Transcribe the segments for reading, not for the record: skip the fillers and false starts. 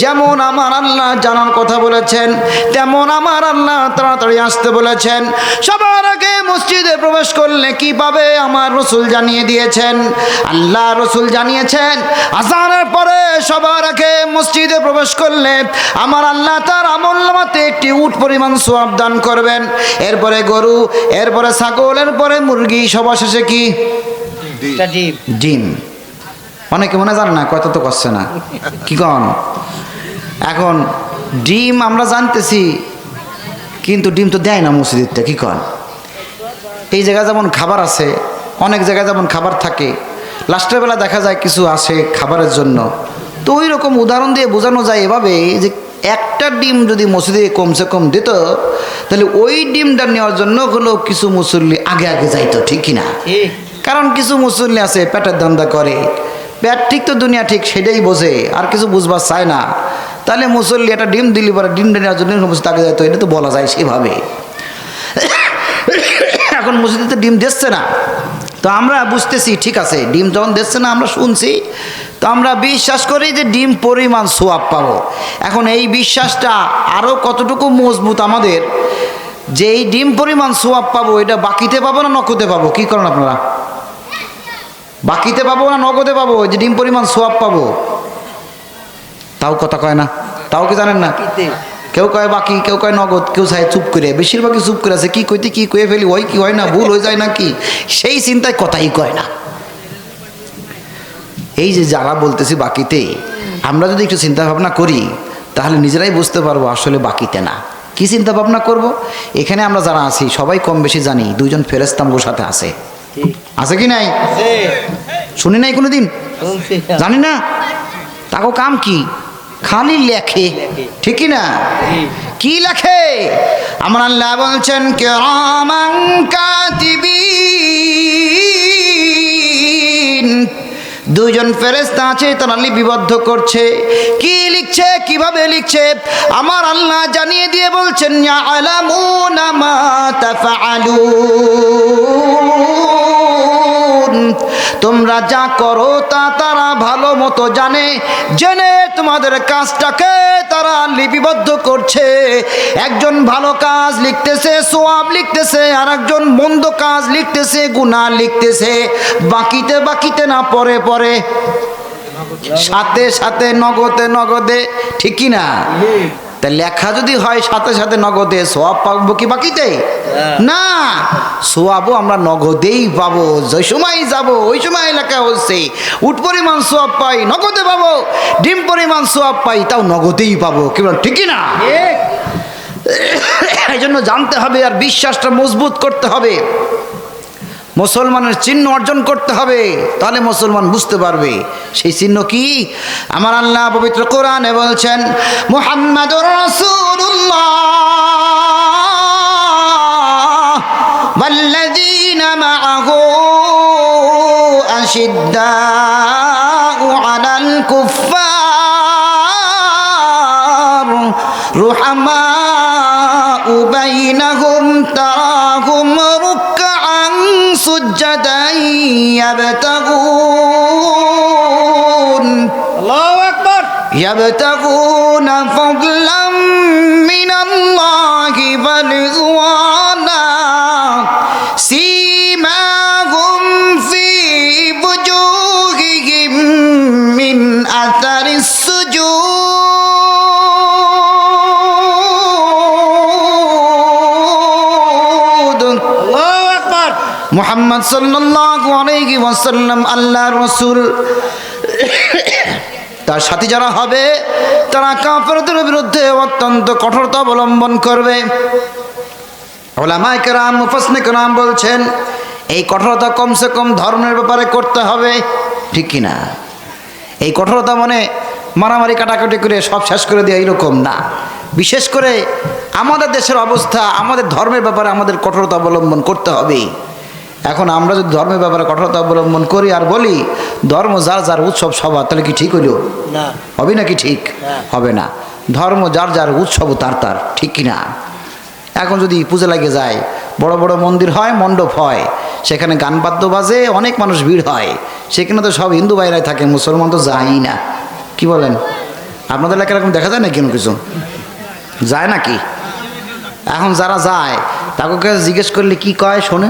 যেমন আমার আল্লাহ জানার কথা বলেছেন, তেমন আমার আল্লাহ তাড়াতাড়ি আসতে বলেছেন। সবার আগে মসজিদে প্রবেশ করলে কি পাবে আমার রসুল জানিয়ে দিয়েছেন। আল্লাহ রসুল জানিয়েছেন আযানের পরে সবার আগে মসজিদে প্রবেশ করলে আমার আল্লাহ তার আমলনামাতে একটি উট পরিমাণ সওয়াব দান করবেন। এরপরে গরু, এরপরে ছাগল, এরপরে মুরগি, সবার শেষে কি? ডিম। অনেকে মনে জানে না, কত তো করছে না কি কন। এখন ডিম আমরা জানতেছি, কিন্তু ডিম তো দেয় না মসজিদে, কি কন। এই জায়গায় যেমন খাবার আছে, অনেক জায়গায় যেমন খাবার থাকে, লাস্টের বেলা দেখা যায় কিছু আসে খাবারের জন্য। তো ওই রকম উদাহরণ দিয়ে বোঝানো যায় এভাবে যে একটা ডিম যদি মসজিদে কমসে কম দিত, তাহলে ওই ডিমটা নেওয়ার জন্য হলো কিছু মুসল্লি আগে আগে যাইতো, ঠিক কিনা? কারণ কিছু মুসল্লি আছে পেটের ধান্দা করে, পেট ঠিক তো দুনিয়া ঠিক সেটাই বোঝে, আর কিছু বুঝবার চায় না। তাহলে মুসল্লি একটা ডিম দিলি পরে ডিমটা নেওয়ার জন্য তাকে যাইতো, এটা তো বলা যায় সেভাবে। এখন মসজিদে তো ডিম দিচ্ছে না, তো আমরা বুঝতেছি ঠিক আছে ডিম যখন দিচ্ছে না আমরা শুনছি, তো আমরা বিশ্বাস করি যে ডিম পরিমাণ সওয়াব পাবো। এখন এই বিশ্বাসটা আরও কতটুকু মজবুত আমাদের, যে এই ডিম পরিমাণ সওয়াব পাবো, এটা বাকিতে পাবো না নগদে পাবো? কি করেন আপনারা? বাকিতে পাবো না নগদে পাবো? যে ডিম পরিমাণ সওয়াব পাবো, তাও কথা কয় না, তাও কি জানেন না? কেউ কয় বাকি, কেউ কয় নগদ, কেউ চায় চুপ করে, বেশিরভাগই চুপ করে আছে। কি কইতে কি কয়ে ফেলি, হয় কি হয় না, ভুল হয়ে যায় নাকি, সেই চিন্তায় কথাই কয় না। এই যে যারা বলতেছি বাকিতে, আমরা যদি একটু চিন্তা ভাবনা করি তাহলে নিজেরাই বুঝতে পারবো আসলে বাকিতে না। কি চিন্তা ভাবনা করব? এখানে আমরা যারা আছি সবাই কম বেশি জানি দুইজন ফেরেশতা আমাদের সাথে আছে, আছে কি নাই? শুনি নাই কোনোদিন, জানি না। তাকে কাম কি? খালি লেখে, ঠিক না? কি লেখে? আমার আল্লাহ বলছেন কিরামান কাতিবিন, দুইজন ফেরেশতা আছে, তারা লিপিবদ্ধ করছে। কি লিখছে, কিভাবে লিখছে? আমার আল্লাহ জানিয়ে দিয়ে বলছেন ইয়ালামুনা মা তাফআলুন, তোমরা যা করো তা তারা ভালো মতো জানে, জেনে তোমাদের কাজটাকে তারা লিপিবদ্ধ করছে। একজন ভালো কাজ লিখতেছে, সওয়াব লিখতেছে, আর একজন মন্দ কাজ লিখতেছে, গুনাহ লিখতেছে। বাকিতে বাকিতে না, পরে পরে, সাথে সাথে, নগদে নগদে, ঠিক কি না? তা লেখা যদি হয় সাথে সাথে নগদে, সওয়াব পাবো কি বাকিতে? না, সওয়াবও আমরা নগদেই পাবো। যে সময় যাব ওই সময় লেখা হচ্ছে উট পরিমাণ সওয়াব পাই, নগদে পাবো। ডিম পরিমাণ সওয়াব পাই, তাও নগদেই পাবো, কি বলেন, ঠিক না? এই জন্য জানতে হবে আর বিশ্বাসটা মজবুত করতে হবে, মুসলমানের চিহ্ন অর্জন করতে হবে, তাহলে মুসলমান বুঝতে পারবে। সেই চিহ্ন কি? আমার আল্লাহ পবিত্র কোরআনে বলছেন মুহাম্মাদুর রাসূলুল্লাহ ওয়াল্লাযীনা মাআহু আশিদ্দাউ আলাল কুফফার রুহামাউ বাইনাহুম তারাহুম রুকআন সুজদান ইয়াবতাগুন, আল্লাহু আকবার, ইয়াবতাগুনা ফাদলাম মিনাল্লাহি ওয়া রিদওয়ানা সীমাহুম ফি বুজুহিহিম মিন আথারিস সুজুদ। আল্লাহু আকবার। মুহাম্মদ সাল্লাল্লাহু আলাইহি ওয়াসাল্লাম আল্লাহর রাসূল, তার সাথী যারা হবে তারা কাফেরদের বিরুদ্ধে অত্যন্ত কঠোরতা অবলম্বন করবে। উলামায়ে কেরাম, মুফাসসিরিনে কেরাম বলছেন এই কঠোরতা কমসে কম ধর্মের ব্যাপারে করতে হবে, ঠিক কিনা? এই কঠোরতা মানে মারামারি কাটাকাটি করে সব শেষ করে দেওয়া এরকম না। বিশেষ করে আমাদের দেশের অবস্থা, আমাদের ধর্মের ব্যাপারে আমাদের কঠোরতা অবলম্বন করতে হবে। এখন আমরা যদি ধর্মের ব্যাপারে কঠোরতা অবলম্বন করি আর বলি ধর্ম যার যার উৎসব সবার, তাহলে কি ঠিক হইল? না, হবে নাকি? ঠিক হবে না। ধর্ম যার যার উৎসব তার তার, ঠিক কিনা? এখন যদি পূজা লাগে যায়, বড় বড় মন্দির হয়, মণ্ডপ হয়, সেখানে গান বাদ্য বাজে, অনেক মানুষ ভিড় হয়, সেখানে তো সব হিন্দু ভাইরাই থাকে, মুসলমান তো যায়ই না, কি বলেন? আপনাদের এলাকায় এরকম দেখা যায় না কোনো কিছু? যায় নাকি? এখন যারা যায় তাকে জিজ্ঞেস করলে কি কয় শোনে?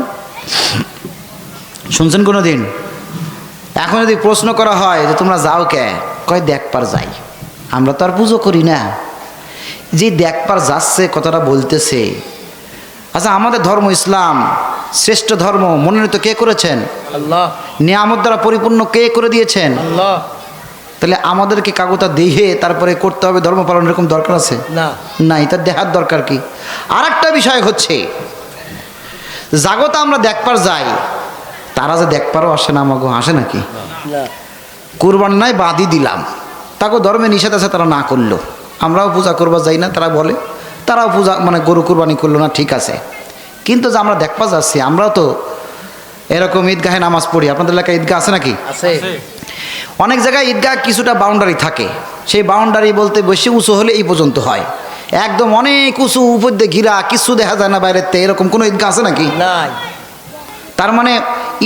শুনছেন কোনো দিন? এখন যদি প্রশ্ন করা হয় যে তোমরা যাও কে, কয় দেখবার যাই। আমরা তো আর পুজো করি না, যে দেখবার যাচ্ছে কথাটা বলতেছে। আচ্ছা, আমাদের ধর্ম ইসলাম শ্রেষ্ঠ ধর্ম মনোনীত কে করেছেন? আল্লাহ। নিয়ামত দ্বারা পরিপূর্ণ কে করে দিয়েছেন? আল্লাহ। আমাদেরকে কাগজটা দেখে তারপরে করতে হবে ধর্ম পালন, এরকম দরকার আছে? না, নাই। তার দেখার দরকার কি? আর একটা বিষয় হচ্ছে, জাগতা আমরা দেখবার যাই, তারা যে দেখবারও আসে না, আমাগো আসে নাকি? না। কুরবান নাই বাদই দিলাম, তাকে ধর্মে নিষেধ আছে, তারা না করলো, আমরাও পূজা করবার যাই না। তারা বলে তারাও পূজা মানে গরু কুরবানি করলো না, ঠিক আছে। কিন্তু যে আমরা দেখবার যাচ্ছি, আমরাও তো এরকম ঈদগাহে নামাজ পড়ি। আপনাদের এলাকায় ঈদগাহ আছে নাকি? আছে। অনেক জায়গায় ঈদগাহ কিছুটা বাউন্ডারি থাকে, সেই বাউন্ডারি বলতে বেশি উঁচু হলে এই পর্যন্ত হয়, একদম অনেক উঁচু উপর দিয়ে ঘিরা, কিছু দেখা যায় না বাইরের থেকে, এরকম কোনো ঈদগাহ আছে নাকি? নাই। তার মানে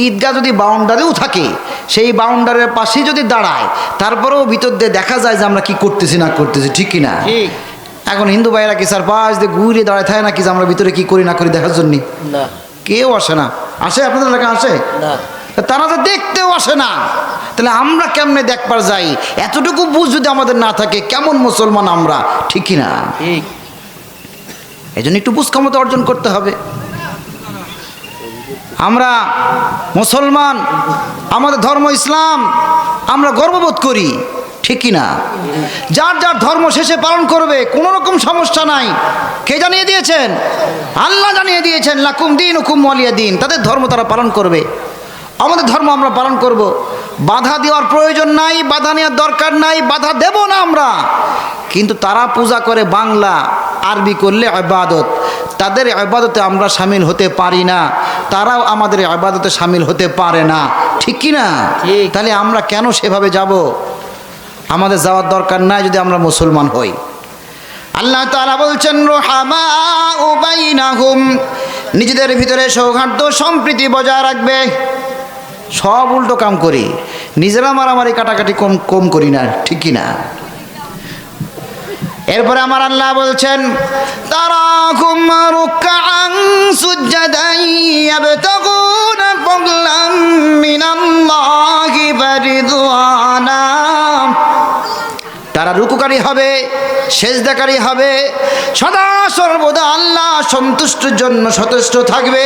ঈদগাহ যদি বাউন্ডারিও থাকে, সেই বাউন্ডারির পাশেই যদি দাঁড়ায়, তারপরেও ভিতর দিয়ে দেখা যায় যে আমরা কি করতেছি না করতেছি, ঠিক কি না? ঠিক। এখন হিন্দু ভাইরা কি স্যার পাশ দিয়ে ঘুরে দাঁড়ায় থাকে নাকি যে আমরা ভিতরে কি করি না করি দেখার জন্য? না। কেউ আসে না। আসে আপনাদের এলাকা? আসে না। তারা তো দেখতেও আসে না, তাহলে আমরা কেমনে দেখবার যাই? এতটুকু বুঝ যদি আমাদের না থাকে, কেমন মুসলমান আমরা, ঠিক কি না? ঠিক। এই জন্য একটু বুঝ ক্ষমতা অর্জন করতে হবে। আমরা মুসলমান, আমাদের ধর্ম ইসলাম, আমরা গর্ববোধ করি, ঠিক কি না? যার যার ধর্ম শেষে পালন করবে, কোনো রকম সমস্যা নাই। কে জানিয়ে দিয়েছেন? আল্লাহ জানিয়ে দিয়েছেন, লাকুম দীনুকুম ওয়ালিয়া দীন। তাদের ধর্ম তারা পালন করবে, আমাদের ধর্ম আমরা পালন করব। বাধা দেওয়ার প্রয়োজন নাই, বাধা নেওয়ার দরকার নাই, বাধা দেব না আমরা। কিন্তু তারা পূজা করে বাংলা, আরবি করলে ইবাদত, তাদের ইবাদতে আমরা শামিল হতে পারি না, তারাও আমাদের ইবাদতে শামিল হতে পারে না, ঠিক কি না? তাহলে আমরা কেন সেভাবে যাব? আমাদের যাওয়ার দরকার নাই যদি আমরা মুসলমান হই। আল্লাহ তাআলা বলছেন, রুহামাউ বাইনাহুম, নিজেদের ভিতরে সৌহার্দ্য সম্প্রীতি বজায় রাখবে। সব উল্টো কাম করি, নিজেরা মারামারি কাটাকাটি কম করি না, ঠিক কি না? এরপরে আমার আল্লাহ বলছেন, তারাকুম রুকআন সুজদান ইয়াবতাগুনা ফাদলাম মিনাল্লাহি ওয়া রিদওয়ানা। তারা রুকুকারী হবে, সেজদাকারী হবে, সদা সর্বদা আল্লাহ সন্তুষ্টির জন্য সচেষ্ট থাকবে।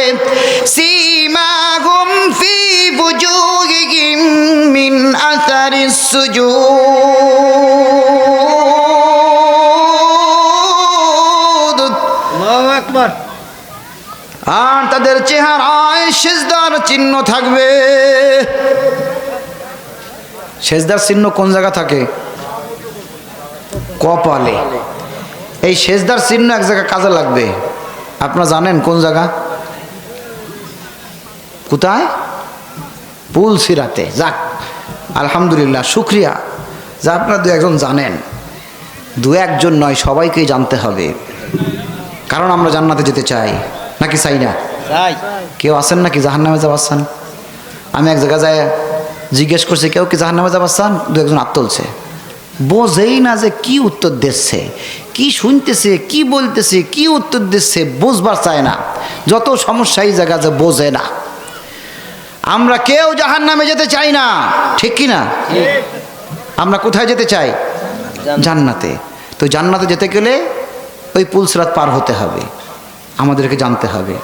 সীমাহুম ফি বুজুহিহিম মিন আসারিস সুজুদ। আল্লাহু আকবার। আর তাদের চেহারায় সেজদার চিহ্ন থাকবে। সেজদার চিহ্ন কোন জায়গা থাকে? কপালে। এই সেজদার চিহ্ন এক জায়গায় কাজে লাগবে, আপনারা জানেন কোন জায়গা? কোথায়? পুলসিরাতে। যাক, আলহামদুলিল্লাহ, শুক্রিয়া যা আপনারা দু একজন জানেন। দু একজন নয়, সবাইকেই জানতে হবে, কারণ আমরা জান্নাতে যেতে চাই, নাকি চাই না? কেউ আছেন নাকি জাহান্নামে যাবার চান? আমি এক জায়গায় যায় জিজ্ঞেস করছি, কেউ কি জাহান্নামে যাবার চান? দু একজন হাত তুলছে। বোঝেই না যে কি উত্তর দিচ্ছে, কি শুনতেছে, কি বলতেছে, কি উত্তর দিচ্ছে, বুঝবার চায় না। যত সমস্যা এই জায়গা যে বোঝে না। আমরা কেউ জাহান্নামে যেতে চাই না, ঠিক কি না? আমরা কোথায় যেতে চাই? জান্নাতে। তো জান্নাতে যেতে গেলে ওই পুলসিরাত পার হতে হবে, আমাদেরকে জানতে হবে।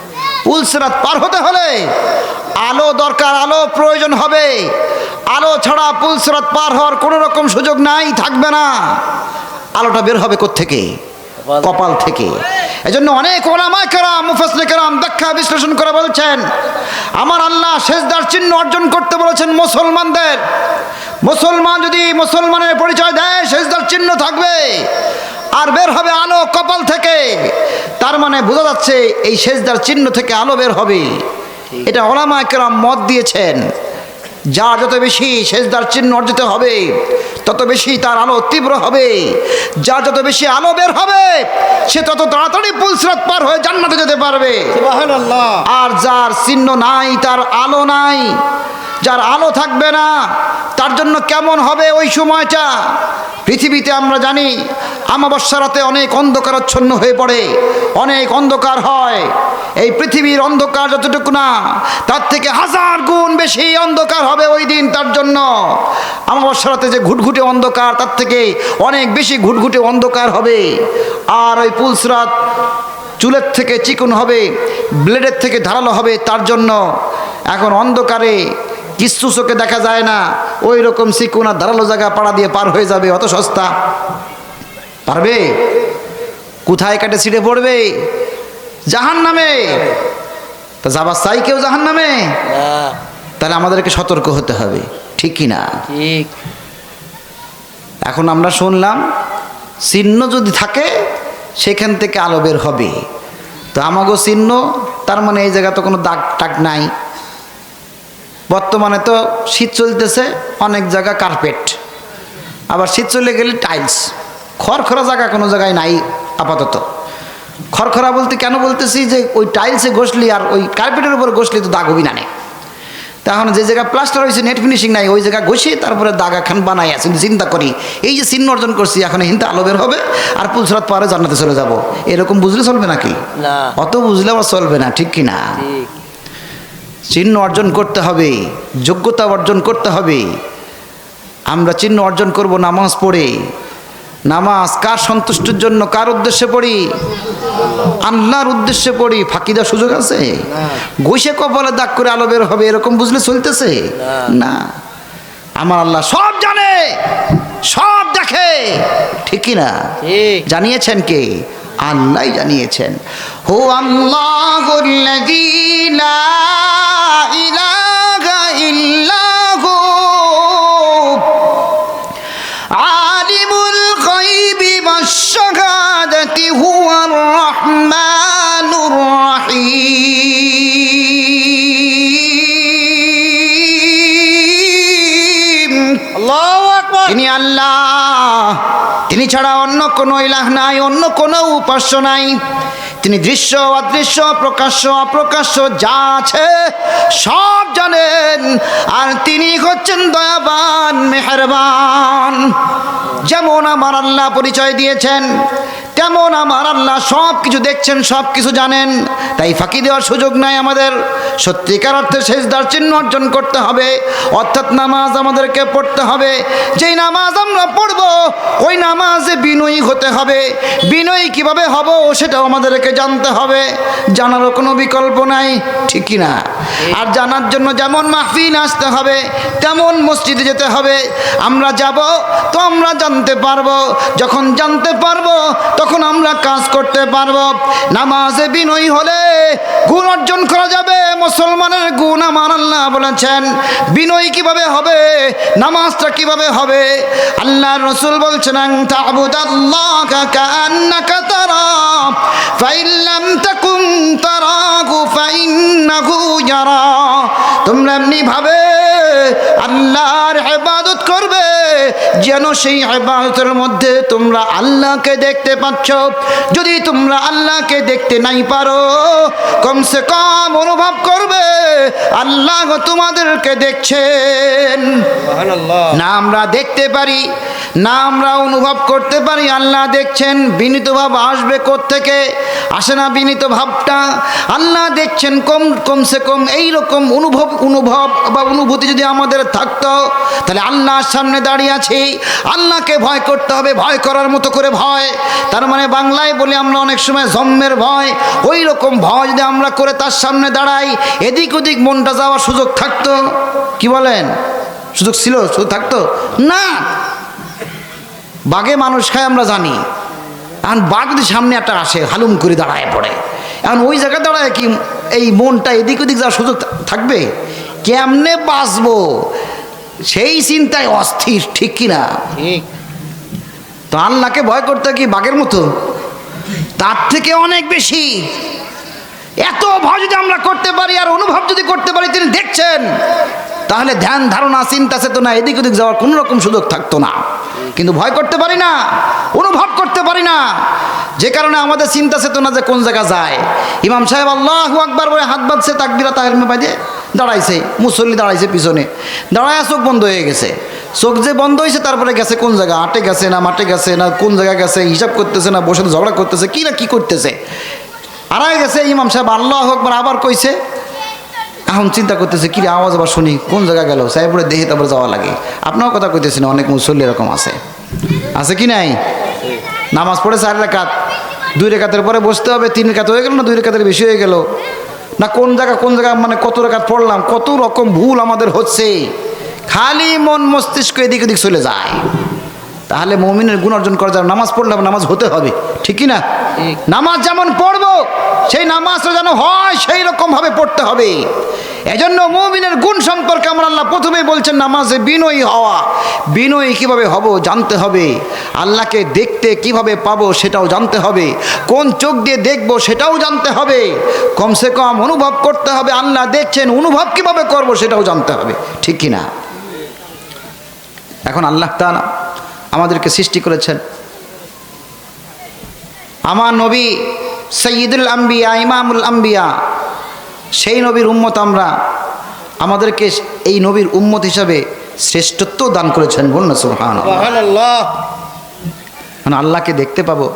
পুলসিরাত পার হতে হলে আলো দরকার, আলো প্রয়োজন হবে। আলো ছাড়া পুলসিরাত পার হওয়ার কোনো রকম সুযোগ নাই, থাকবে না। আলোটা বের হবে কোত্থেকে? কপাল থেকে। এজন্য অনেক ওলামায়ে কেরাম, মুফাসসিরিনে কেরাম ব্যাখ্যা বিশ্লেষণ করে বলছেন, আমার আল্লাহ সেজদার চিহ্ন অর্জন করতে বলেছেন মুসলমানদের। মুসলমান যদি মুসলমানের পরিচয় দেয়, সেজদার চিহ্ন থাকবে, আর বের হবে আলো কপাল থেকে। তার মানে বোঝা যাচ্ছে এই সেজদার চিহ্ন থেকে আলো বের হবে। এটা ওলামায়ে কেরাম মত দিয়েছেন। যার যত বেশি সেজদার চিহ্ন অর্জিত হবে তত বেশি তার আলো তীব্র হবে, যার যত বেশি আলো বের হবে সে তত তাড়াতাড়ি পুলসিরাত পার হয়ে জান্নাতে যেতে পারবে। সুবহানাল্লাহ। আর যার চিহ্ন নাই, তার আলো নাই, যার আলো থাকবে না, তার জন্য কেমন হবে ওই সময়টা। পৃথিবীতে আমরা জানি অমাবস্যা রাতে অনেক অন্ধকারাচ্ছন্ন হয়ে পড়ে, অনেক অন্ধকার হয়। এই পৃথিবীর অন্ধকার যতটুকু না, তার থেকে 1000 গুণ বেশি অন্ধকার হবে ওই দিন তার জন্য। অমাবস্যা রাতে যে ঘুটঘুটে অন্ধকার, তার থেকে অনেক বেশি ঘুটঘুটে অন্ধকার হবে। আর ওই পুলসিরাত চুলের থেকে চিকন হবে, ব্লেডের থেকে ধারালো হবে তার জন্য। এখন অন্ধকারে কিচ্ছু চোখে দেখা যায় না, ওই রকম চিকন আর ধারালো জায়গা পাড়া দিয়ে পার হয়ে যাবে। অত সস্তা পারবে? কোথায় কাটে ছিঁড়ে পড়বে? জাহান্নামে। তা যাবার চাই কেউ জাহান্নামে? তাহলে আমাদেরকে সতর্ক হতে হবে, ঠিক কি না? ঠিক। এখন আমরা শুনলাম চিহ্ন যদি থাকে সেখান থেকে আলো বের হবে। তো আমাগো চিহ্ন, তার মানে এই জায়গা তো কোনো দাগ টাগ নাই। বর্তমানে তো শীত চলতেছে, অনেক জায়গা কার্পেট, আবার শীত চলে গেলে টাইলস। খড়খড়া জায়গা কোনো জায়গায় নাই আপাতত। খড়খড়া বলতে কেন বলতেছি, যে ওই টাইলসে ঘষলি আর ওই কার্পেটের উপর ঘষলি তো দাগ হবি না। তখন যে জায়গা প্লাস্টার হয়েছে, নেট ফিনিশিং নাই, ওই জায়গা ঘষি তারপরে দাগ এখন বানাই আছে। চিন্তা করি এই যে চিহ্ন অর্জন করছি, এখন হিন্দু আলো বের হবে আর পুলসিরাত পারে জান্নাতে চলে যাব, এরকম বুঝলে চলবে নাকি? না। অত বুঝলে আবার চলবে না, ঠিক কি না? ঠিক। চিহ্ন অর্জন করতে হবে, যোগ্যতা অর্জন করতে হবে। আমরা চিহ্ন অর্জন করব নামাজ পড়ে। নামাজ কার সন্তুষ্টির জন্য, কার উদ্দেশ্যে পড়ি? আল্লাহর উদ্দেশ্যে পড়ি। ফাঁকি দেওয়ার সুযোগ আছে? গোসে কপালে দাগ করে আলো বের হবে এরকম বুঝলে চলতেছে না। আমার আল্লাহ সব জানে, সব দেখে, ঠিক কি না? জানিয়েছেন কে? আল্লাহ জানিয়েছেন। হু আল্লাহুল্লাযী লা ইলাহা ইল্লা হু আলিমুল গায়বি ওয়াশ শাহাদাতি হুয়ার রাহমানুর রহিম। আল্লাহু আকবার। তিনি আল্লাহ, তিনি ছাড়া অন্য কোনো ইলাহ নাই, অন্য কোনো উপাস্য নাই। তিনি দৃশ্য, অদৃশ্য, প্রকাশ্য, অপ্রকাশ্য যা আছে সব জানেন। আর তিনি হচ্ছেন দয়াবান, মেহেরবান। যেমন আমার আল্লাহ পরিচয় দিয়েছেন, তেমন আমার আল্লাহ সব কিছু দেখছেন, সব কিছু জানেন। তাই ফাঁকি দেওয়ার সুযোগ নাই আমাদের। সত্যিকার অর্থে সেজদার চিহ্ন অর্জন করতে হবে, অর্থাৎ নামাজ আমাদেরকে পড়তে হবে। যেই নামাজ আমরা পড়ব ওই নামাজে বিনয়ী হতে হবে। বিনয়ী কিভাবে হব সেটাও আমাদেরকে জানতে হবে, জানারও কোনো বিকল্প নাই, ঠিক কি না? আর জানার জন্য যেমন মাহফিল আসতে হবে, তেমন মসজিদে যেতে হবে। আমরা যাব তো আমরা জানতে পারবো, যখন জানতে পারবো তখন আমরা কাজ করতে পারবো। নামাজে বিনয়ী হলে গুণ অর্জন করা যাবে। মুসলমানের গুণ আমার আল্লাহ বলেছেন। বিনয়ী কিভাবে হবে, নামাজটা কিভাবে হবে? আল্লাহর রাসূল বলছেন, তা'বুদাল্লাহা কাআন্নাকা তারা ফাইন লাম তাকুন তারাহু ফাইন্নাহু ইয়ারা। তোমরা এমনি ভাবে আল্লাহর ইবাদত করবে যেন সেই ইবাদতের মধ্যে তোমরা আল্লাহকে দেখতে পাচ্ছ। যদি তোমরা আল্লাহকে দেখতে নাই পারো, কমসে কম অনুভব করবে আল্লাহ তোমাদেরকে দেখছেন। না আমরা দেখতে পারি, না আমরা অনুভব করতে পারি আল্লাহ দেখছেন। বিনীত ভাব আসবে কোত্থেকে? আসে না বিনীত ভাবটা? আল্লাহ দেখছেন কমসে কম এইরকম অনুভব বা অনুভূতি যদি আমাদের থাকতো, তাহলে আল্লাহর সামনে দাঁড়িয়ে আছি, আল্লাহকে ভয় করতে হবে, ভয় করার মতো করে ভয়। তার মানে বাংলায় বলি আমরা অনেক সময় জন্মের ভয়, ওই রকম ভয় যদি আমরা করে তার সামনে দাঁড়াই, এদিক ওদিক মনটা যাওয়ার সুযোগ থাকতো? কি বলেন? সুযোগ ছিল? সুযোগ থাকতো না। বাঘে মানুষ খায় আমরা জানি। এখন বাঘ যদি সামনে একটা আসে, হালুম করে দাঁড়ায় পড়ে, এখন ওই জায়গায় দাঁড়ায় কি এই মনটা এদিক ওদিক যাওয়ার সুযোগ থাকবে? কেমনে বাঁচবো সেই চিন্তায় অস্থির, ঠিক কিনা? ঠিক। তো আল্লাহকে ভয় করতে কি বাঘের মতো? তার থেকে অনেক বেশি। এত ভয় যদি আমরা করতে পারি আর অনুভব যদি করতে পারি তিনি দেখছেন, তাহলে ধ্যান ধারণা চিন্তা চেতনা এদিক ওদিক যাওয়ার কোনো রকম সুযোগ থাকতো না। কিন্তু ভয় করতে পারি না, অনুভব করতে পারি না, যে কারণে আমাদের চিন্তা চেতনা যে কোন জায়গা যায়। ইমাম সাহেব আল্লাহু আকবার বলে হাত বাঁধছে, তাকবীরা তাহরিমা বাজে দাঁড়াইছে, মুসল্লি দাঁড়াইছে পিছনে, দাঁড়ায় চোখ বন্ধ হয়ে গেছে। চোখ যে বন্ধ হয়েছে তারপরে গেছে কোন জায়গা, আটে গেছে না মাঠে গেছে না কোন জায়গায় গেছে, হিসাব করতেছে না বসে ঝগড়া করতেছে কি না কি করতেছে, আড়াই গেছে। ইমাম সাহেব আল্লাহু আকবার আবার কইছে, এখন চিন্তা করতেছে কি রে আওয়াজ আবার শুনি কোন জায়গা গেল, সাহেবরে দেখে তারপরে যাওয়া লাগে। আপনারও কথা কইতেছি না, অনেক মুসল্লি এরকম আছে, আছে কি নাই? নামাজ পড়ে 4 রাকাত, 2 রাকাতের পরে বসতে হবে, 3 রাকাত হয়ে গেল না 2 রাকাতের বেশি হয়ে গেল না, কোন জায়গা মানে কত রাকাত পড়লাম, কত রকম ভুল আমাদের হচ্ছে, খালি মন মস্তিষ্ক এদিক ওদিক চলে যায়। তাহলে মুমিনের গুণ অর্জন করা যাবে, নামাজ পড়লে নামাজ হতে হবে, ঠিক কি না? নামাজ যেমন পড়বো সেই নামাজটা যেন হয় সেই রকম ভাবে পড়তে হবে। এজন্য মুমিনের গুণ সম্পর্কে আমরা আল্লাহ প্রথমেই বলছেন নামাজে বিনয়ী হওয়া। বিনয়ী কিভাবে হব জানতে হবে, আল্লাহকে দেখতে কিভাবে পাবো সেটাও জানতে হবে, কোন চোখ দিয়ে দেখবো সেটাও জানতে হবে, কমসে কম অনুভব করতে হবে আল্লাহ দেখছেন, অনুভব কিভাবে করব সেটাও জানতে হবে, ঠিক কি না? এখন আল্লাহ তাআলা আমাদেরকে সৃষ্টি করেছেন, আমার নবী সৈয়দুল আম্বিয়া ইমামুল আম্বিয়া, সেই নবীর উম্মত আমরা, আমাদেরকে এই নবীর উম্মত হিসাবে শ্রেষ্ঠত্ব দান করেছেন। বলুন না সুবহানাল্লাহ। সুবহানাল্লাহ। মানে আল্লাহকে দেখতে পাবো,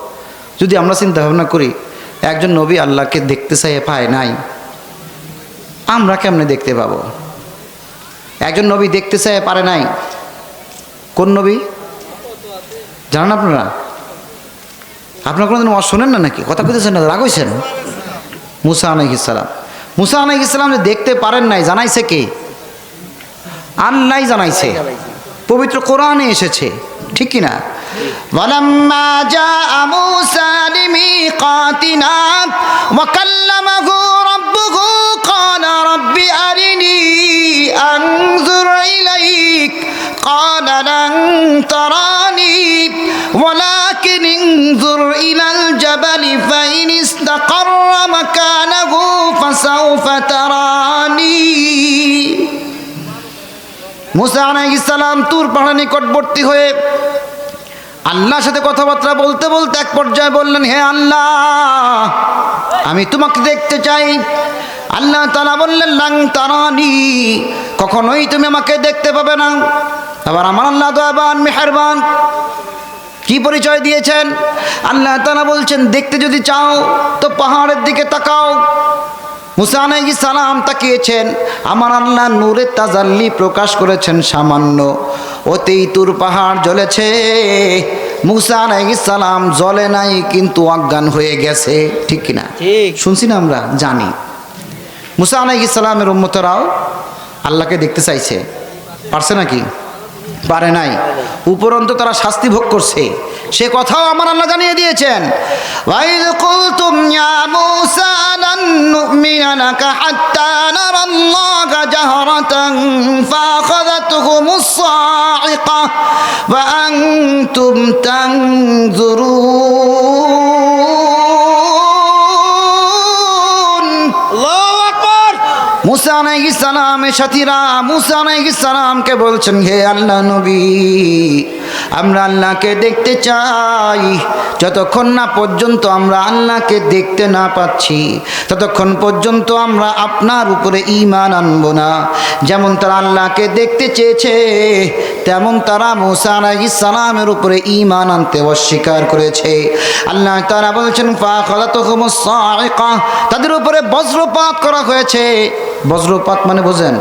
যদি আমরা চিন্তা ভাবনা করি একজন নবী আল্লাহকে দেখতে চাইয়ে পায় নাই, আমরা কেমনে দেখতে পাবো? একজন নবী দেখতে চাইয়ে পারে নাই, কোন নবী জানেন আপনারা? আপনারা কোনোদিন শোনেন না নাকি? কথা কইতেছেন না, রাগ হইছেন? মুসা আলাইহিস সালাম, মুসা আলাইহিস সালাম যে দেখতে পারেন নাই জানাইছে কে? আল্লাহই জানাইছে, পবিত্র কোরআনে এসেছে, ঠিক কি না? ওয়ালাম্মা জাআ মূসা লিমিকাতিনা ওয়া কাল্লামাহু রাব্বুহু ক্বালা রাব্বি আরিনি আনজুর ইলাইক ক্বালা লান তারানি ওয়ালাকিন ইনজুর ইলাল জাবালি ফাইন ইসতাকাররা মাকানাহু ফাসাউফা তারানি। মুসা আলাইহিস সালাম তুর পাহাড়ের নিকটবর্তী হয়ে আল্লাহর সাথে কথাবার্তা বলতে বলতে এক পর্যায়ে বললেন, হে আল্লাহ আমি তোমাকে দেখতে চাই। আল্লাহ তাআলা বললেন, লাং তারানি, কখনোই তুমি আমাকে দেখতে পাবে না। আবার আমার আল্লাহ দয়াবান মেহেরবান, কি পরিচয় দিয়েছেন? আল্লাহ তাআলা বলছেন দেখতে যদি চাও তো পাহাড়ের দিকে তাকাও। মুসা আলাইহিস সালাম তাকিয়েছেন, আমার আল্লাহ নূরের তাজাল্লি প্রকাশ করেছেন সামান্য, ওতেই তুর পাহাড় জ্বলেছে। মুসা আলাইহিস সালাম জ্বলে নাই কিন্তু অজ্ঞান হয়ে গেছে, ঠিক কিনা? ঠিক। শুনছি না আমরা, জানি। মুসা আলাইহিস সালামের উম্মতরাও আল্লাহকে দেখতে চাইছে, পারছে নাকি? পারে নাই, উপরন্তু তারা শাস্তি ভোগ করছে, সে কথাও আমার আল্লাহ জানিয়ে দিয়েছেন। ওয়াইদ কুলতুম ইয়া মূসা লান নুমিনা লাকা হাত্তা নারাল্লাহা জাহরাতান ফাআখাযাতহুমুস সাইকা ওয়া আনতুম তানজুরুন। আল্লাহু আকবার। মুসা আলাইহিস সালামের সাথীরা মুসা আলাইহিস সালামকে বলছেন, হে আল্লাহ নবী, আমরা আল্লাহকে দেখতে চাই। যতক্ষণ না পর্যন্ত আমরা আল্লাহকে দেখতে না পাচ্ছি ততক্ষণ পর্যন্ত আমরা আপনার উপরে ঈমান আনব না। যেমন তারা আল্লাহকে দেখতে চেয়েছে তেমন তারা মুসা আলাইহিস সালামের উপরে ঈমান আনতে অস্বীকার করেছে। আল্লাহ তাআলা বলছেন, ফাআখাযাতহুমুস সাইকা, তাদের উপরে বজ্রপাত করা হয়েছে। বজ্রপাত মানে বোঝেন,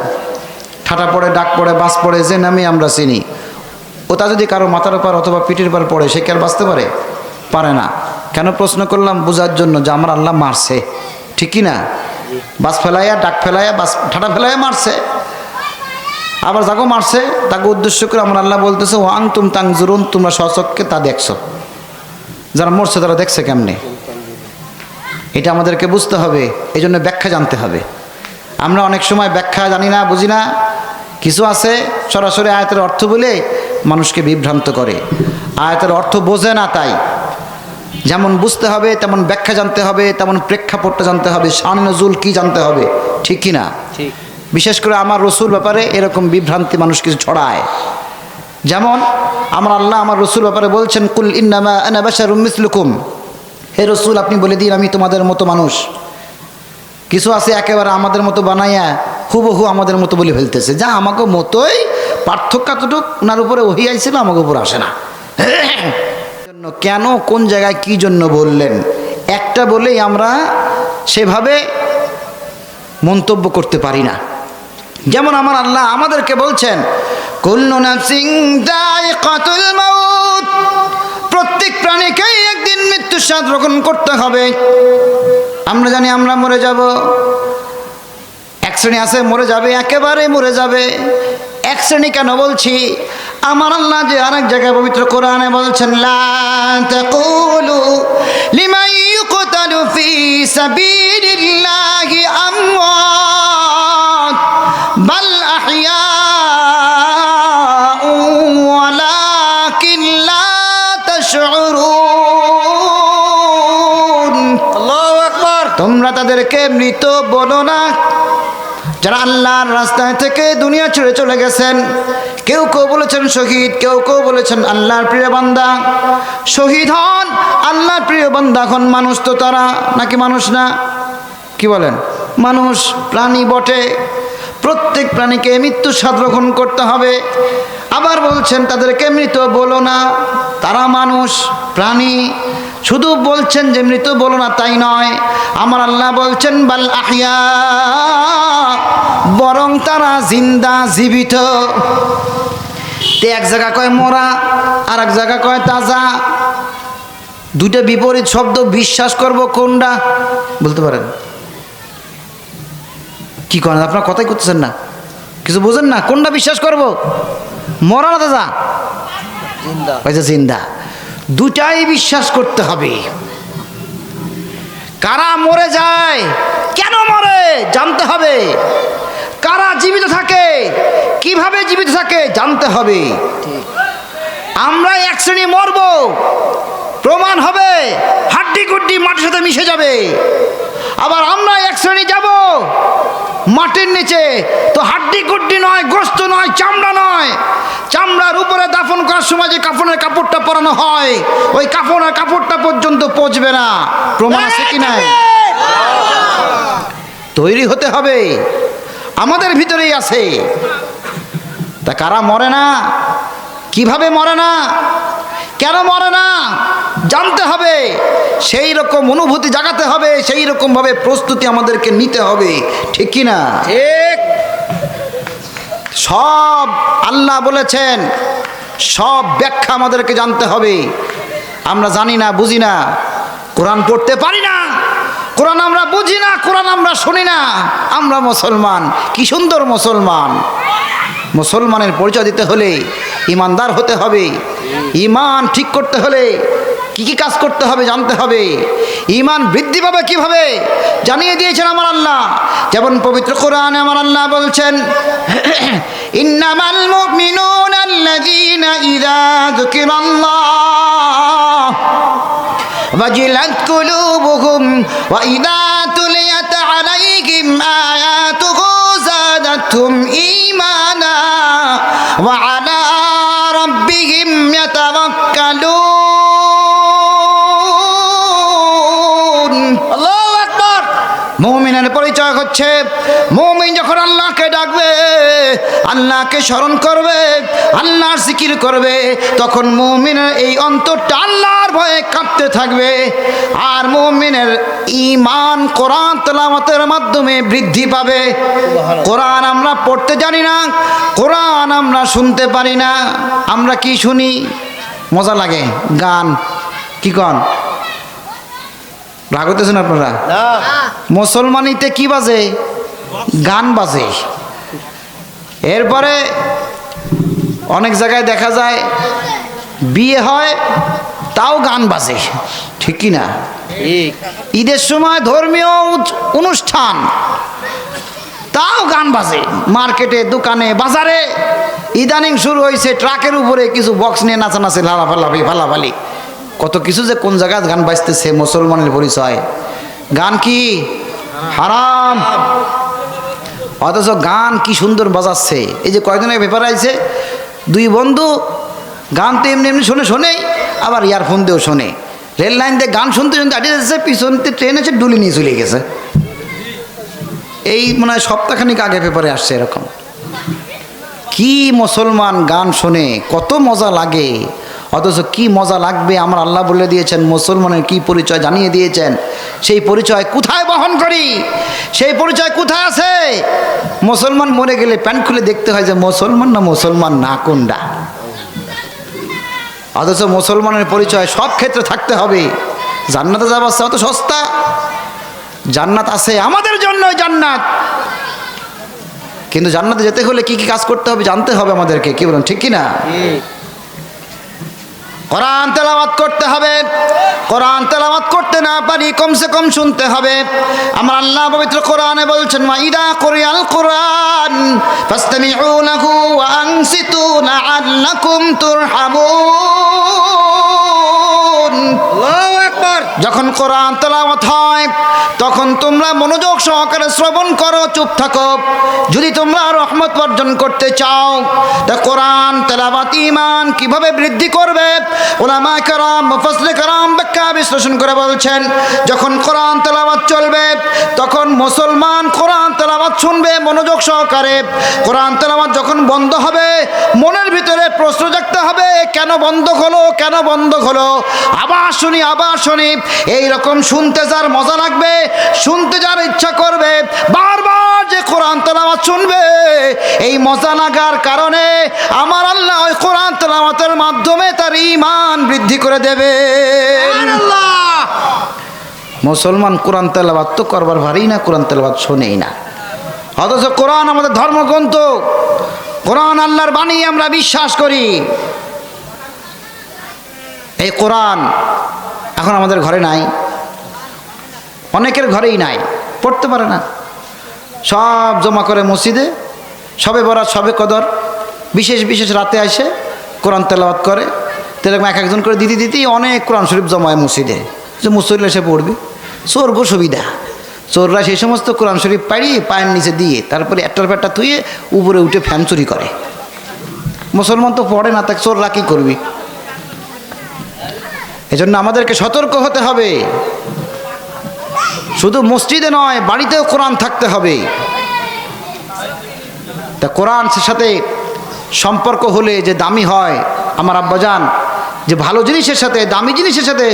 ঠাটা পড়ে, ডাক পড়ে, বাস পড়ে, যে নামে আমরা চিনি। ওটা যদি কারো মাথার উপর অথবা পিঠের উপর পড়ে সে কি আর বাঁচতে পারে? পারে না। কেন প্রশ্ন করলাম? বোঝার জন্য যে আমার আল্লাহ মারছে, ঠিক কি না? বাস ফেলাইয়া, ডাক ফেলাইয়া, বাস ঠাটা ফেলাইয়া মারছে। আবার যাকে মারছে তাকে উদ্দেশ্য করে আমার আল্লাহ বলতেছে, ও আনতুম তানজুরুন, তোমরা স্বচক্ষে তা দেখছো। যারা মরছে তারা দেখছে কেমনে? এটা আমাদেরকে বুঝতে হবে, এই জন্য ব্যাখ্যা জানতে হবে। আমরা অনেক সময় ব্যাখ্যা জানি না, বুঝি না। কিছু আছে সরাসরি আয়াতের অর্থ বলে মানুষকে বিভ্রান্ত করে, আয়াতের অর্থ বোঝে না। তাই যেমন বুঝতে হবে তেমন ব্যাখ্যা জানতে হবে, তেমন প্রেক্ষাপটটা জানতে হবে, শান নজুল কি জানতে হবে, ঠিক কি না? ঠিক। বিশেষ করে আমার রসুল ব্যাপারে এরকম বিভ্রান্তি মানুষ কিছু ছড়ায়। যেমন আমার আল্লাহ আমার রসুল ব্যাপারে বলছেন, কুল ইন্নামা আনা বাশারুম মিসলুকুম, হে রসুল আপনি বলে দিন আমি তোমাদের মতো মানুষ। কিছু আছে একেবারে আমাদের মতো বানাইয়া হুবহু আমাদের মতো বলে ফেলতেছে, যা আমাকে মতোই, পার্থক্য এতটুক ওনার উপরে ওহি আইছিল, আমাকে উপর আসে না। কেন, কোন জায়গায় কি জন্য বললেন, একটা বলেই আমরা সেভাবে মন্তব্য করতে পারি না। যেমন আমার আল্লাহ আমাদেরকে বলছেন, কুল্লু নাফসিন যায়িকাতুল মাউত, প্রত্যেক প্রাণীকেই একদিন মৃত্যুর স্বাদ গ্রহণ করতে হবে। আমরা জানি আমরা মরে যাব, এক শ্রেণী আছে মরে যাবে, একেবারে মরে যাবে। এক শ্রেণী কেন বলছি, আমার আল্লাহ যে আরেক জায়গায় পবিত্র কোরআনে বলছেন, লা তাকুলু লিমান ইউকতালু ফি সাবিলিল্লাহি আমওয়াত বাল আহইয়াউ ওয়ালাকিন লা তাশউরুন। আল্লাহু আকবার। তোমরা তাদেরকে মৃত বলো না, যারা আল্লাহর রাস্তায় থেকে দুনিয়া ছেড়ে চলে গেছেন। কেউ কেউ বলেছেন শহীদ, কেউ কেউ বলেছেন আল্লাহর প্রিয় বান্দা। শহীদ হন, আল্লাহর প্রিয় বান্দা হন। মানুষ তো তারা নাকি মানুষ না? কি বলেন? মানুষ, প্রাণী বটে। প্রত্যেক প্রাণীকে মৃত্যু স্বাদ গ্রহণ করতে হবে। আবার বলছেন তাদেরকে মৃত বলো না, তারা মানুষ, প্রাণী। শুধু বলছেন যে মৃত বলো না তাই নয়, আমার আল্লাহ বলছেন বাল আহইয়া, বরং তারা জিন্দা, জীবিত। এক জায়গা কয় মরা, আর এক জায়গা কয় তাজা। দুইটা বিপরীত শব্দ, বিশ্বাস করব কোনটা বলতে পারেন? কি করেন আপনারা? কথাই করতেছেন না, কিছু বোঝেন না। কোনটা বিশ্বাস করব, মরা না তাজা? জিন্দা। জিন্দা। দুটাই বিশ্বাস করতে হবে। কারা মরে যায়, কেন মরে জানতে হবে। কারা জীবিত থাকে, কিভাবে জীবিত থাকে জানতে হবে। আমরা এক শ্রেণী মরব, প্রমাণ হবে, হাড্ডি গুড্ডি মাটির সাথে মিশে যাবে। আবার আমরা এক শ্রেণী যাব মাটির নিচে, তো হাড্ডি গুড্ডি নয়, গোস্ত নয়, চামড়া নয়। চামড়ার উপরে দাফন করার সময় যে কাফনের কাপড়টা পরানো হয়, ওই কাফনের কাপড়টা পর্যন্ত পচবে না। প্রমাণ আছে কি নাই? তৈরি হতে হবে, আমাদের ভিতরেই আছে। তা কারা মরে না, কিভাবে মরে না, কেন মরে না জানতে হবে। সেই রকম অনুভূতি জাগাতে হবে, সেই রকম ভাবে প্রস্তুতি আমাদেরকে নিতে হবে। ঠিক কি না? ঠিক। সব আল্লাহ বলেছেন, সব ব্যাখ্যা আমাদেরকে জানতে হবে। আমরা জানি না, বুঝি না, কোরআন পড়তে পারি না, কোরআন আমরা বুঝি না, কোরআন আমরা শুনি না। আমরা মুসলমান, কি সুন্দর মুসলমান। মুসলমানের পরিচয় দিতে হলে ইমানদার হতে হবে। ইমান ঠিক করতে হলে কি কি কাজ করতে হবে জানতে হবে। ইমান বৃদ্ধি পাবে কিভাবে জানিয়ে দিয়েছেন আমার আল্লাহ। যেমন পবিত্র কোরআনে আমার আল্লাহ বলছেন, ইন্নামাল মুমিনুনা আল্লাযীনা ইযা যুকিরাল্লাহ ওয়াজিলাত কুলুবুহুম ওয়া ইযা তুলিয়াত আলাইহিম আয়াতুহু যাদাতহুম ঈমানা ওয়া আলা রাব্বিহিম ইয়াতাওয়াক্কালুন। আল্লাহু আকবার। মুমিনের পরিচয় হচ্ছে, মুমিন যখন আল্লাহকে ডাকবে, আল্লাহকে স্মরণ করবে, আল্লাহর জিকির করবে, তখন মুমিনের এই অন্তরটা আল্লাহর ভয়ে কাঁপতে থাকবে। আর মুমিনের ঈমান কোরআন তেলাওয়াতের মাধ্যমে বৃদ্ধি পাবে। কোরআন আমরা পড়তে জানি না, কোরআন আমরা শুনতে পারি না। আমরা কি শুনি? মজা লাগে, গান। কি কন? রাগ হতেছেন আপনারা? না। মুসলমানিতে কি বাজে? গান বাজে। এরপরে অনেক জায়গায় দেখা যায় বিয়ে হয়, তাও গান বাজে। ঠিক কি না? ঠিক। ঈদের সময় ধর্মীয় অনুষ্ঠান, তাও গান বাজে। মার্কেটে, দোকানে, বাজারে ইদানিং শুরু হয়েছে ট্রাকের উপরে কিছু বক্স নিয়ে নাচানাচি, ফালাফালি, কত কিছু যে কোন জায়গায় গান বাজতেছে। মুসলমানের পরিচয়। গান কি? হারাম। অথচ গান কি সুন্দর বাজাচ্ছে। এই যে কয়েকদিন আগে পেপার আইছে, দুই বন্ধু গান তো এমনি এমনি শোনেই, আবার ইয়ারফোন দিয়েও শোনে। রেল লাইন দিয়ে গান শুনতে শুনতে আটে যাচ্ছে, পিছনতে ট্রেন এসে ডুলি নিয়ে চলে গেছে। এই মনে হয় সপ্তাহখানিক আগে পেপারে আসছে এরকম। কি মুসলমান গান শোনে, কত মজা লাগে। অথচ কি মজা লাগবে আমার আল্লাহ বলে দিয়েছেন, মুসলমানের কি পরিচয় জানিয়ে দিয়েছেন। সেই পরিচয় কোথায় বহন করি, সেই পরিচয় কোথায় আছে? মুসলমান মরে গেলে প্যান্ট খুলে দেখতে হয় যে মুসলমান না মুসলমান না কোনটা। অথচ মুসলমানের পরিচয় সব ক্ষেত্রে থাকতে হবে। জান্নাতে যাবার অত সস্তা? জান্নাত আছে আমাদের জন্যই জান্নাত, কিন্তু জান্নাতে যেতে হলে কি কি কাজ করতে হবে জানতে হবে আমাদেরকে। কি বলুন, ঠিক কিনা? কোরআন তেলাওয়াত করতে হবে। কোরআন তেলাওয়াত করতে না পারি কমসে কম শুনতে হবে। আমার আল্লাহ পবিত্র কোরআনে বলছেন, ওয়াইদা কুরিয়াল কোরআন ফাসতামিউ লাহু ওয়া আনসিতু লাআল্লাকুম তুরহামুন। আল্লাহু আকবার। যখন কোরআন তেলাওয়াত হয় তখন তোমরা মনোযোগ সহকারে শ্রবণ করো, চুপ থাকো। যদি তোমরা রহমত অর্জন করতে চাও, তা কোরআন তেলাওয়াত ঈমান কিভাবে বৃদ্ধি করবে, উলামা কেরাম মুফাসসির কেরাম ব্যাখ্যা বিশ্লেষণ করে বলছেন, যখন কোরআন তেলাওয়াত চলবে তখন মুসলমান কোরআন তেলাওয়াত শুনবে মনোযোগ সহকারে। কোরআন তেলাওয়াত যখন বন্ধ হবে মনের ভিতরে প্রশ্ন জাগতে হবে, কেন বন্ধ হলো, কেন বন্ধ হলো। আবার শুনি, আবার শুনি। এইরকম শুনতে যার মজা লাগবে, শুনতে যার ইচ্ছা করবে, বারবার যে কোরআন তেলাওয়াত শুনবে, এই মজা লাগার কারণে আমার আল্লাহ ওই কোরআন তেলাওয়াতের মাধ্যমে তার ঈমান বৃদ্ধি করে দেবে। সুবহানাল্লাহ। মুসলমান কোরআন তেলাওয়াত তো করবার ভারী না, কোরআন তেলাওয়াত শোনেই না। অথচ কোরআন আমাদের ধর্মগ্রন্থ, কোরআন আল্লাহর বাণী, আমরা বিশ্বাস করি। এই কোরআন এখন আমাদের ঘরে নাই, অনেকের ঘরেই নাই, পড়তে পারে না। সব জমা করে মসজিদে, সবে বরাত, সবে কদর, বিশেষ বিশেষ রাতে আসে কোরআন তেলাওয়াত করে। তেরকম এক একজন করে দিতেই অনেক কোরআন শরীফ জমায় মসজিদে, যে মুসল্লি এসে পড়বে। চোরগো সুবিধা, চোররা সেই সমস্ত কোরআন শরীফ পাড়িয়ে পায়ের নিচে দিয়ে তারপরে একটার প্যাটটা থুয়ে উপরে উঠে ফ্যান চুরি করে। মুসলমান তো পড়ে না, তাকে চোররা কী করবি? এজন্য আমাদেরকে সতর্ক হতে হবে। শুধু মসজিদে নয়, বাড়িতেও কোরআন থাকতে হবে। তা কোরআনের সাথে সম্পর্ক হলে যে দামি হয়, আমার আব্বাজান, যে ভালো জিনিসের সাথে, দামি জিনিসের সাথে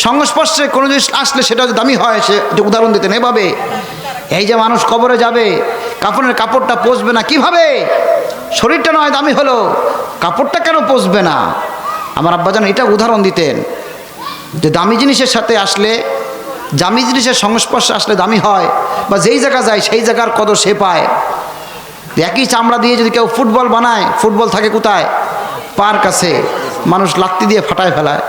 সংস্পর্শে কোনো জিনিস আসলে সেটা যে দামি হয়, সে উদাহরণ দিতেন এভাবে। এই যে মানুষ কবরে যাবে, কাফনের কাপড়টা পচবে না কিভাবে? শরীরটা নয় দামি হলো, কাপড়টা কেন পচবে না? আমার আব্বাজান এটা উদাহরণ দিতেন যে দামি জিনিসের সাথে আসলে, দামি জিনিসের সংস্পর্শে আসলে দামি হয়, বা যেই জায়গা যায় সেই জায়গার কদর সে পায়। একই চামড়া দিয়ে যদি কেউ ফুটবল বানায়, ফুটবল থাকে কোথায়? পার কাছে, মানুষ লাত্তি দিয়ে ফাটায় ফেলায়।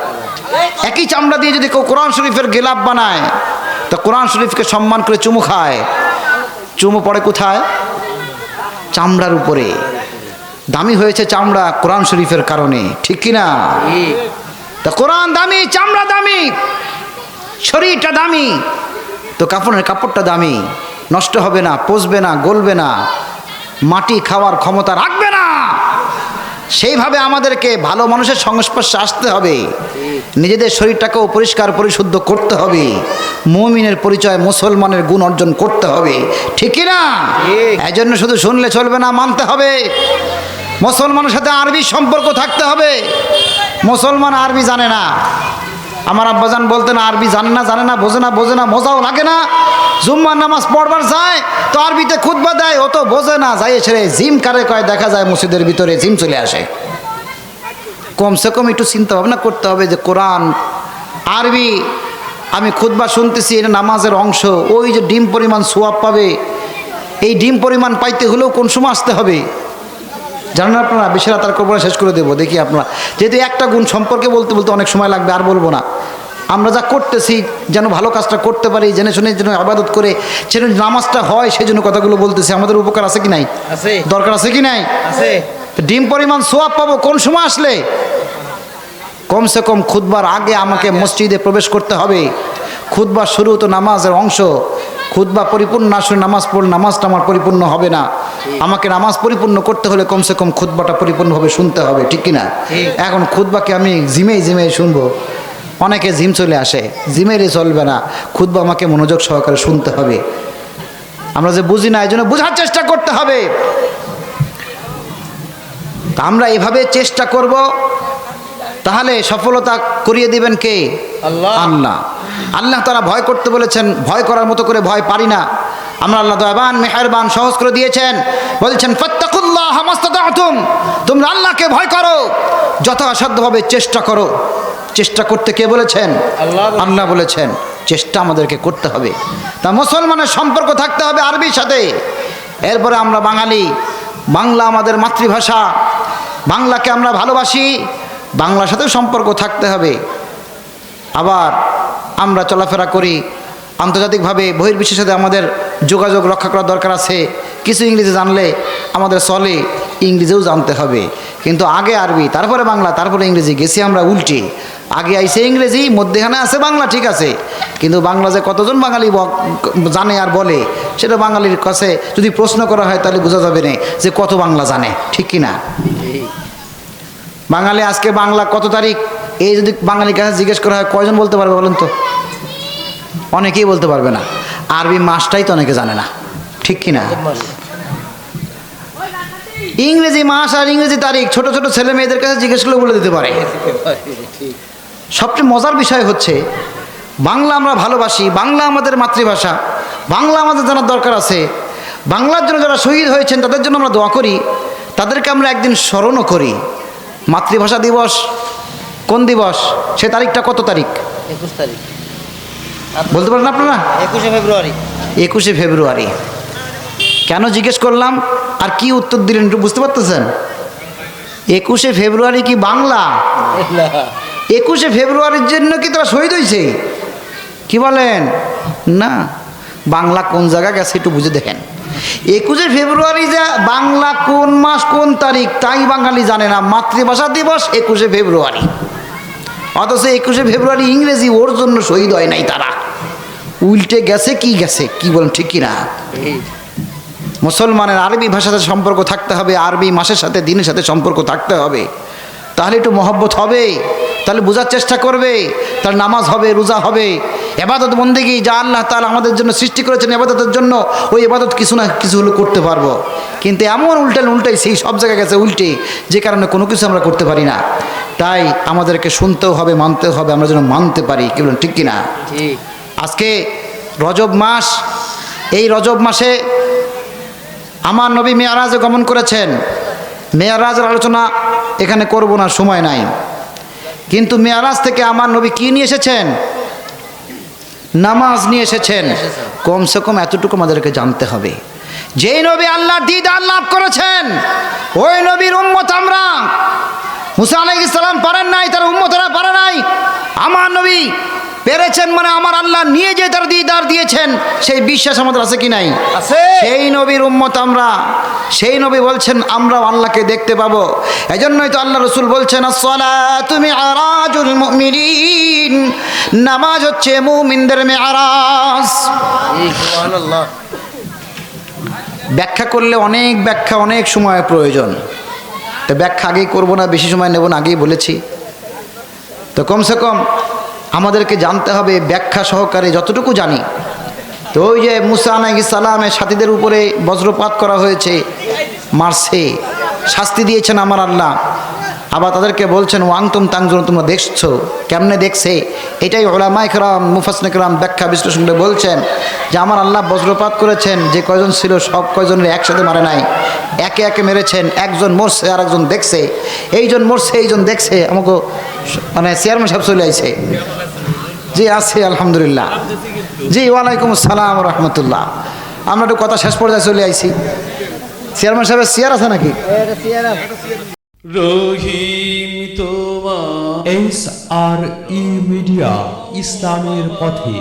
একই চামড়া দিয়ে যদি কেউ কোরআন শরীফের গেলাপ বানায়, তা কোরআন শরীফকে সম্মান করে চুমু খায়। চুমু পড়ে কোথায়? চামড়ার উপরে। দামি হয়েছে চামড়া কোরআন শরীফের কারণে, ঠিক কিনা? তা কোরআন দামি, চামড়া দামি, শরীরটা দামি, তো কাফনের কাপড়টা দামি। নষ্ট হবে না, পচবে না, গলবে না, মাটি খাওয়ার ক্ষমতা রাখবে না। সেইভাবে আমাদেরকে ভালো মানুষের সংস্পর্শে আসতে হবে, নিজেদের শরীরটাকেও পরিষ্কার পরিশুদ্ধ করতে হবে, মুমিনের পরিচয়, মুসলমানের গুণ অর্জন করতে হবে, ঠিক না? এই জন্য শুধু শুনলে চলবে না, মানতে হবে। মুসলমানের সাথে আরবি সম্পর্ক থাকতে হবে। মুসলমান আরবি জানে না। আমার আব্বাজান বলতেন, আরবি জানে না, বোঝে না, মজাও লাগে না। জুম্মার নামাজ পড়বার যায় তো আরবিতে খুতবা দেয়, ও তো বোঝে না, যাই ছেড়ে জিম কারে কয় দেখা যায় মসজিদের ভিতরে জিম চলে আসে। কমসে কম একটু চিন্তা ভাবনা করতে হবে যে কোরআন আরবি আমি খুতবা শুনতেছি, এটা নামাজের অংশ। ওই যে ডিম পরিমাণ সোয়াব পাবে, এই ডিম পরিমাণ পাইতে হলেও কোন সময় আসতে হবে জানেন আপনারা? বেশি রাত আর করবো না, শেষ করে দেবো। দেখি আপনারা, যেহেতু একটা গুণ সম্পর্কে বলতে অনেক সময় লাগবে, আর বলবো না। আমরা যা করতেছি যেন ভালো কাজটা করতে পারি, জেনে শুনে যেন আবাদত করে যেন নামাজটা হয়, সেই জন্য কথাগুলো বলতেছি। আমাদের উপকার আছে কি নাই? আছে। দরকার আছে কি নাই? আছে। ডিম পরিমাণ সোয়াব পাবো কোন সময় আসলে? কমসে কম খুতবার আগে আমাকে মসজিদে প্রবেশ করতে হবে। খুতবা শুরু তো নামাজের অংশ, খুতবা পরিপূর্ণ না শুনে নামাজ পড়লে নামাজটা আমার পরিপূর্ণ হবে না। আমাকে নামাজ পরিপূর্ণ করতে হলে কমসে কম খুতবাটা পরিপূর্ণভাবে শুনতে হবে, ঠিক কিনা? এখন খুতবাকে আমি জিমেই শুনবো, অনেকে জিম চলে আসে, জিমেরই চলবে না, খুতবা আমাকে মনোযোগ সহকারে শুনতে হবে। আমরা যে বুঝি না এই জন্য বোঝার চেষ্টা করতে হবে। তা আমরা এভাবে চেষ্টা করব, তাহলে সফলতা করিয়ে দিবেন কে? আল্লাহ। আল্লাহ। আল্লাহ তাআলা ভয় করতে বলেছেন, ভয় করার মতো করে ভয় পারি না আমরা। আল্লাহ দয়াবান মেহেরবান, সহজ করে দিয়েছেন, বলছেন ফাত্তাকুল্লাহ মাস্তাতাতুম, তোমরা আল্লাহকে ভয় করো, যথাসাধ্যভাবে চেষ্টা করো। চেষ্টা করতে কে বলেছেন? আল্লাহ বলেছেন। চেষ্টা আমাদেরকে করতে হবে। তা মুসলমানের সম্পর্ক থাকতে হবে আরবির সাথে। এরপরে আমরা বাঙালি, বাংলা আমাদের মাতৃভাষা, বাংলাকে আমরা ভালোবাসি, বাংলার সাথেও সম্পর্ক থাকতে হবে। আবার আমরা চলাফেরা করি আন্তর্জাতিকভাবে, বহির্বিশ্বের সাথে আমাদের যোগাযোগ রক্ষা করার দরকার আছে। কিছু ইংরেজি জানলে আমাদের চলে, ইংরেজিও জানতে হবে, কিন্তু আগে আরবি, তারপরে বাংলা, তারপরে ইংরেজি। গেছি আমরা উল্টে, আগে আইসে ইংরেজি, মধ্যেখানে আছে বাংলা, ঠিক আছে, কিন্তু বাংলা যে কতজন বাঙালি জানে আর বলে, সেটা বাঙালির কাছে যদি প্রশ্ন করা হয় তাহলে বোঝা যাবে না যে কত বাংলা জানে, ঠিক কিনা? বাঙালি আজকে বাংলা কত তারিখ, এই যদি বাঙালির কাছে জিজ্ঞেস করা হয় কয়জন বলতে পারবে বলেন তো? অনেকেই বলতে পারবে না। আরবি মাসটাই তো অনেকে জানে না, ঠিক কিনা? ইংরেজি মাস আর ইংরেজি তারিখ ছোট ছোট ছেলে মেয়েদের কাছে জিজ্ঞেস করলে বলে দিতে পারে। সবচেয়ে মজার বিষয় হচ্ছে বাংলা আমরা ভালোবাসি, বাংলা আমাদের মাতৃভাষা, বাংলা আমাদের জানার দরকার আছে। বাংলার জন্য যারা শহীদ হয়েছেন তাদের জন্য আমরা দোয়া করি, তাদেরকে আমরা একদিন স্মরণও করি। মাতৃভাষা দিবস কোন দিবস, সে তারিখটা কত তারিখ? 21 তারিখ। বলতে পারেন আপনারা? 21শে ফেব্রুয়ারি। 21শে ফেব্রুয়ারি। কেন জিজ্ঞেস করলাম আর কি উত্তর দিলেন একটু বুঝতে পারতেছেন? 21শে ফেব্রুয়ারি কি বাংলা? 21শে ফেব্রুয়ারির জন্য কি তারা শহীদ হয়েছে? কি বলেন? না, বাংলা কোন জায়গা গেছে একটু বুঝে দেখেন। 21শে ফেব্রুয়ারি যে বাংলা কোন মাস কোন তারিখ তাই বাঙালি জানে না। মাতৃভাষা দিবস 21শে ফেব্রুয়ারি, অথচ 21শে ফেব্রুয়ারি ইংরেজি, ওর জন্য শহীদ হয় নাই তারা। উল্টে গেছে কি বলেন, ঠিক কিনা? মুসলমানের আরবি ভাষার সাথে সম্পর্ক থাকতে হবে, আরবি মাসের সাথে দিনের সাথে সম্পর্ক থাকতে হবে, তাহলে একটু মহব্বত হবে, তাহলে বোঝার চেষ্টা করবে, তার নামাজ হবে, রোজা হবে, ইবাদত বন্দেগী যা আল্লাহ তাআলা আমাদের জন্য সৃষ্টি করেছেন ইবাদতের জন্য, ওই ইবাদত কিছু না কিছু হলে করতে পারবো। কিন্তু এমন উল্টাই সেই সব জায়গায় গেছে উল্টে, যে কারণে কোনো কিছু আমরা করতে পারি না। তাই আমাদেরকে শুনতেও হবে, মানতেও হবে, আমরা যেন মানতে পারি, কি বলেন, ঠিক কিনা? আজকে রজব মাস, এই রজব মাসে আমার নবী মেয়ারাজে গমন করেছেন। মেয়ারাজের আলোচনা এখানে করব না, সময় নাই, কিন্তু মেয়ারাজ থেকে আমার নবী কি নিয়ে এসেছেন? নামাজ নিয়ে এসেছেন। কমসে কম এতটুকু আমাদেরকে জানতে হবে, যেই নবী আল্লাহর দিদার লাভ করেছেন ওই নবীর উম্মত আমরা। মুসা আলাইহিস সালাম পারেন নাই, তার উম্মতরা পারে নাই, আমার নবী পেরেছেন, মানে আমার আল্লাহ নিয়ে যে তার দিদার দিয়েছেন সেই বিশ্বাস আমাদের আছে কি নাই? আছে। সেই নবীর উম্মত আমরা, সেই নবী বলছেন আমরাও আল্লাহকে দেখতে পাবো। এজন্যই তো আল্লাহ রাসূল বলছেন আসসালাতু মিআরাজুল মুমিনিন, নামাজ হচ্ছে মুমিনদের মেয়ারাজ। সুবহানাল্লাহ। ব্যাখ্যা করলে অনেক ব্যাখ্যা, অনেক সময় প্রয়োজন, তো ব্যাখ্যা আগেই করবো না, বেশি সময় নেব না, আগেই বলেছি। তো কমসে কম আমাদেরকে জানতে হবে ব্যাখ্যা সহকারে যতটুকু জানি। তো ওই যে মুসা আলাইহিস সালামের সাথীদের উপরে বজ্রপাত করা হয়েছে, মারছে, শাস্তি দিয়েছেন আমার আল্লাহ। আবার তাদেরকে বলছেন ওয়াংতুম তাংজুরুন, তোমরা দেখছো, কেমনে দেখছে? এটাই উলামায়ে কেরাম, মুফাসসিরিনে কেরাম ব্যাখ্যা বিশ্লেষণ করে বলছেন যে আমার আল্লাহ বজ্রপাত করেছেন, যে কয়জন ছিল সব কয়জনের একসাথে মারে নাই, একে একে মেরেছেন। একজন মরছে আর একজন দেখছে, এইজন মরছে এইজন দেখছে। আমাকে মানে চেয়ারম্যান সাহেব চলে আইছে। জি আছে আলহামদুলিল্লাহ। জি ওয়ালাইকুম আসসালাম রহমতুল্লাহ। আমরা একটু কথা শেষ পর্যায়ে চলে আইছি। চেয়ারম্যান সাহেবের চেয়ার আছে নাকি? রহিম তোমার SRE মিডিয়া, ইসলামের পথে।